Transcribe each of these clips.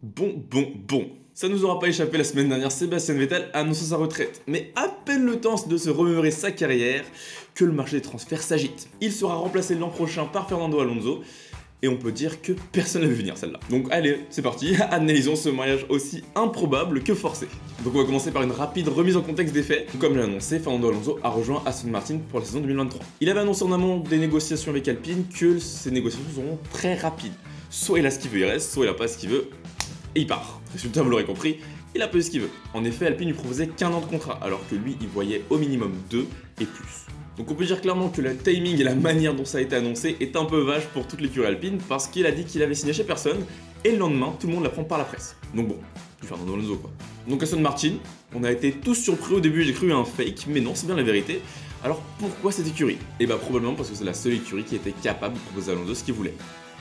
Bon. Ça nous aura pas échappé la semaine dernière, Sébastien Vettel a annoncé sa retraite. Mais à peine le temps de se remémorer sa carrière que le marché des transferts s'agite. Il sera remplacé l'an prochain par Fernando Alonso. Et on peut dire que personne n'a vu venir celle-là. Donc allez, c'est parti, analysons ce mariage aussi improbable que forcé. Donc on va commencer par une rapide remise en contexte des faits. Comme je l'ai annoncé, Fernando Alonso a rejoint Aston Martin pour la saison 2023. Il avait annoncé en amont des négociations avec Alpine que ces négociations seront très rapides. Soit il a ce qu'il veut, il reste, soit il a pas ce qu'il veut, et il part. Résultat, vous l'aurez compris, il a peu ce qu'il veut. En effet, Alpine lui proposait qu'1 an de contrat, alors que lui, il voyait au minimum 2 et plus. Donc on peut dire clairement que le timing et la manière dont ça a été annoncé est un peu vache pour toute l'écurie Alpine, parce qu'il a dit qu'il avait signé chez personne, et le lendemain, tout le monde l'apprend par la presse. Donc bon, du Fernando Alonso quoi. Donc Aston Martin, on a été tous surpris au début, j'ai cru un fake, mais non, c'est bien la vérité. Alors pourquoi cette écurie? Et bah probablement parce que c'est la seule écurie qui était capable de proposer à Alonso ce qu'il voulait.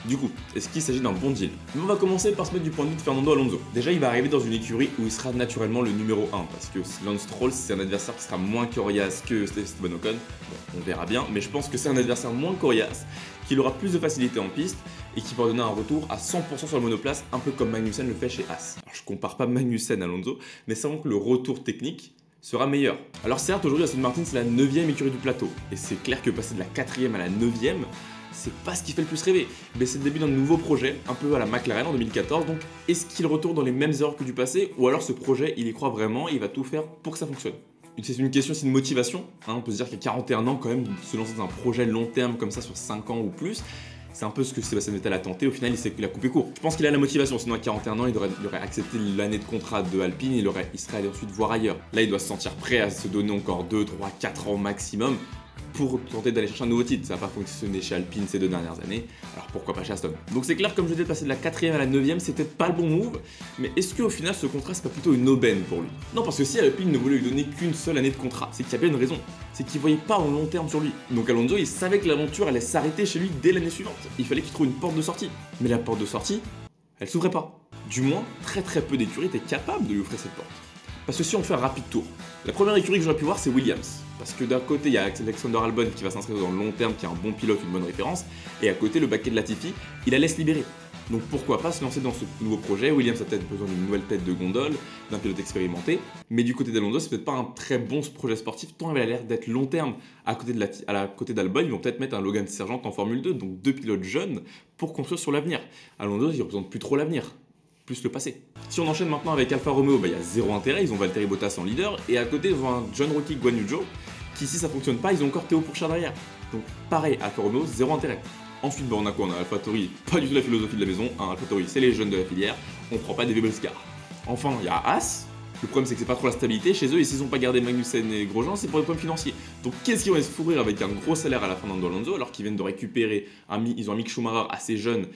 Du coup, est-ce qu'il s'agit d'un bon deal? Mais on va commencer par se mettre du point de vue de Fernando Alonso. Déjà, il va arriver dans une écurie où il sera naturellement le numéro 1, parce que Lance Stroll, c'est un adversaire qui sera moins coriace que Esteban Ocon. Bon, on verra bien, mais je pense que c'est un adversaire moins coriace, qu'il aura plus de facilité en piste, et qui pourra donner un retour à 100% sur le monoplace, un peu comme Magnussen le fait chez Haas. Alors je compare pas Magnussen à Alonso, mais savons que le retour technique sera meilleur. Alors certes, aujourd'hui, Aston Martin, c'est la 9ème écurie du plateau, et c'est clair que passer de la 4ème à la 9ème, c'est pas ce qui fait le plus rêver, mais c'est le début d'un nouveau projet, un peu à la McLaren en 2014, donc est-ce qu'il retourne dans les mêmes erreurs que du passé, ou alors ce projet, il y croit vraiment et il va tout faire pour que ça fonctionne? C'est une question aussi de motivation, hein, on peut se dire qu'à 41 ans, quand même, se lancer dans un projet long terme comme ça sur 5 ans ou plus, c'est un peu ce que Sébastien Vettel a tenté, au final il a coupé court. Je pense qu'il a la motivation, sinon à 41 ans il aurait accepté l'année de contrat de Alpine, il serait allé ensuite voir ailleurs. Là il doit se sentir prêt à se donner encore 2, 3, 4 ans maximum, pour tenter d'aller chercher un nouveau titre. Ça n'a pas fonctionné chez Alpine ces 2 dernières années, alors pourquoi pas chez Aston. Donc c'est clair, comme je disais, de passer de la 4ème à la 9ème, c'est peut-être pas le bon move, mais est-ce qu'au final ce contrat c'est pas plutôt une aubaine pour lui? Non, parce que si Alpine ne voulait lui donner qu'une seule année de contrat, c'est qu'il y a bien une raison, c'est qu'il voyait pas en long terme sur lui. Donc Alonso, il savait que l'aventure allait s'arrêter chez lui dès l'année suivante. Il fallait qu'il trouve une porte de sortie. Mais la porte de sortie, elle s'ouvrait pas. Du moins, très peu d'écuries étaient capables de lui offrir cette porte. Parce que si on fait un rapide tour, la première écurie que j'aurais pu voir, c'est Williams. Parce que d'un côté, il y a Alexander Albon qui va s'inscrire dans le long terme, qui est un bon pilote, une bonne référence, et à côté, le baquet de Latifi, il la laisse libérer. Donc pourquoi pas se lancer dans ce nouveau projet? Williams a peut-être besoin d'une nouvelle tête de gondole, d'un pilote expérimenté, mais du côté d'Alonso, c'est peut-être pas un très bon projet sportif, tant il a l'air d'être long terme. À côté d'Albon, ils vont peut-être mettre un Logan Sargent en Formule 2, donc 2 pilotes jeunes, pour construire sur l'avenir. Alonso, il représente plus trop l'avenir, plus le passé. Si on enchaîne maintenant avec Alfa Romeo, il y a zéro intérêt, ils ont Valtteri Bottas en leader, et à côté, ils ont un John Rookie Guan Yu Zhou, qui si ça fonctionne pas, ils ont encore Théo Pourchaire derrière. Donc pareil, Alfa Romeo, zéro intérêt. Ensuite, on a quoi? On a AlphaTauri, pas du tout la philosophie de la maison, hein, AlphaTauri c'est les jeunes de la filière, on prend pas des vieux scars. Enfin, il y a Haas, le problème c'est que c'est pas trop la stabilité chez eux, et s'ils ont pas gardé Magnussen et Grosjean, c'est pour les problèmes financiers. Donc qu'est-ce qu'ils vont se fourrir avec un gros salaire à la Fernando Alonso, alors qu'ils viennent de récupérer, ils ont un Mick Schumacher assez jeune,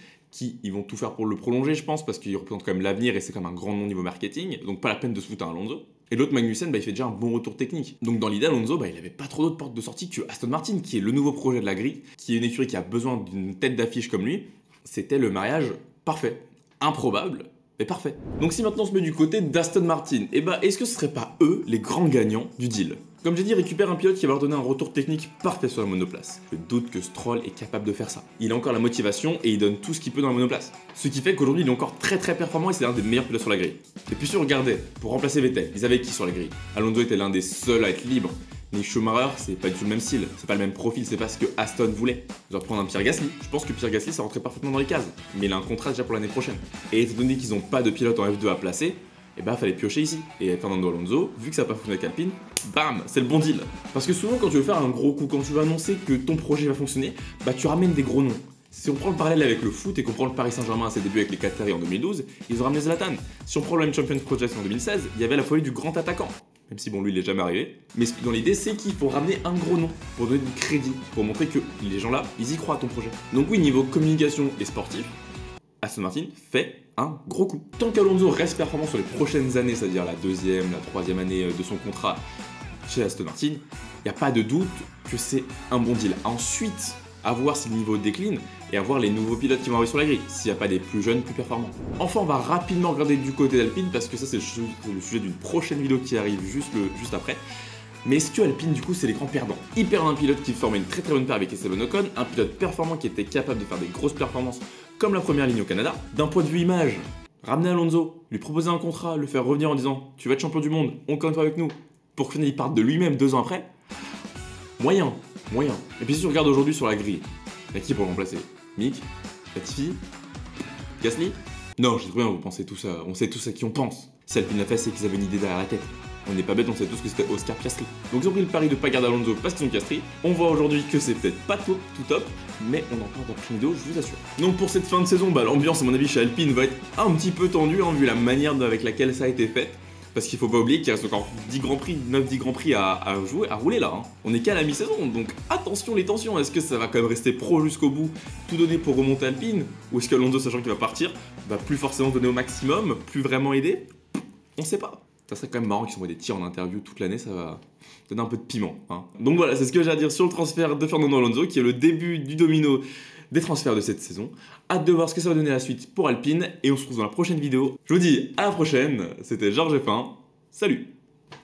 ils vont tout faire pour le prolonger, je pense, parce qu'il représente quand même l'avenir et c'est quand même un grand nom niveau marketing, donc pas la peine de se foutre à Alonso. Et l'autre Magnussen, il fait déjà un bon retour technique. Donc dans l'idée, Alonso, il avait pas trop d'autres portes de sortie que Aston Martin, qui est le nouveau projet de la grille, qui est une écurie qui a besoin d'une tête d'affiche comme lui. C'était le mariage parfait. Improbable, mais parfait. Donc si maintenant on se met du côté d'Aston Martin, est-ce que ce serait pas eux les grands gagnants du deal? Comme j'ai dit, récupère un pilote qui va leur donner un retour technique parfait sur la monoplace. Je doute que Stroll est capable de faire ça. Il a encore la motivation et il donne tout ce qu'il peut dans la monoplace. Ce qui fait qu'aujourd'hui il est encore très performant et c'est l'un des meilleurs pilotes sur la grille. Et puis si on regardait, pour remplacer Vettel, ils avaient qui sur la grille? Alonso était l'un des seuls à être libre. Mais Schumacher, c'est pas du tout le même style, c'est pas le même profil, c'est pas ce que Aston voulait. Ils doivent prendre un Pierre Gasly. Je pense que Pierre Gasly ça rentrait parfaitement dans les cases. Mais il a un contrat déjà pour l'année prochaine. Et étant donné qu'ils n'ont pas de pilote en F2 à placer, fallait piocher ici. Et Fernando Alonso, vu que ça n'a pas fonctionné avec Alpine, bam, c'est le bon deal. Parce que souvent quand tu veux faire un gros coup, quand tu veux annoncer que ton projet va fonctionner, tu ramènes des gros noms. Si on prend le parallèle avec le foot et qu'on prend le Paris Saint-Germain à ses débuts avec les Qataris en 2012, ils ont ramené Zlatan. Si on prend le M Champions Project en 2016, il y avait la folie du grand attaquant. Même si lui il est jamais arrivé. Mais dans l'idée c'est qu'il faut ramener un gros nom pour donner du crédit, pour montrer que les gens là, ils y croient à ton projet. Donc oui, niveau communication et sportif, Aston Martin fait un gros coup. Tant qu'Alonso reste performant sur les prochaines années, c'est-à-dire la 2e, la 3e année de son contrat chez Aston Martin, il n'y a pas de doute que c'est un bon deal. Ensuite, à voir si le niveau décline et à voir les nouveaux pilotes qui vont arriver sur la grille, s'il n'y a pas des plus jeunes, plus performants. Enfin, on va rapidement regarder du côté d'Alpine parce que ça c'est le sujet d'une prochaine vidéo qui arrive juste après. Mais est-ce que Alpine, du coup, c'est les grands perdants? Ils perdent un pilote qui formait une très bonne paire avec Esteban Ocon, un pilote performant qui était capable de faire des grosses performances comme la première ligne au Canada. D'un point de vue image, Ramener Alonso, lui proposer un contrat, le faire revenir en disant tu vas être champion du monde, on compte avec nous, pour que il parte de lui-même 2 ans après. Moyen. Et puis si tu regardes aujourd'hui sur la grille, il y a qui pour le remplacer? Mick? Latifi? Gasly? Non, je sais bien, vous pensez tout ça, on sait tous à qui on pense. Si Alpine l'a fait, c'est qu'ils avaient une idée derrière la tête. On n'est pas bête, on sait tous que c'était Oscar Piastri. Donc ils ont pris le pari de pas garder Alonso parce qu'ils ont Piastri. On voit aujourd'hui que c'est peut-être pas tout top, mais on en parle dans la prochaine vidéo, je vous assure. Donc pour cette fin de saison, l'ambiance à mon avis chez Alpine va être un petit peu tendue, vu la manière avec laquelle ça a été fait. Parce qu'il faut pas oublier qu'il reste encore 10 Grands Prix, 9-10 Grands Prix à jouer, à rouler là. On est qu'à la mi-saison, donc attention les tensions. Est-ce que ça va quand même rester pro jusqu'au bout, tout donner pour remonter Alpine? Ou est-ce que Alonso, sachant qu'il va partir, va plus forcément donner au maximum, plus vraiment aider? On sait pas. Ça serait quand même marrant qu'ils s'envoient des tirs en interview toute l'année, ça va donner un peu de piment. Donc voilà, c'est ce que j'ai à dire sur le transfert de Fernando Alonso, qui est le début du domino des transferts de cette saison. Hâte de voir ce que ça va donner la suite pour Alpine, et on se retrouve dans la prochaine vidéo. Je vous dis à la prochaine, c'était Georges F1, salut!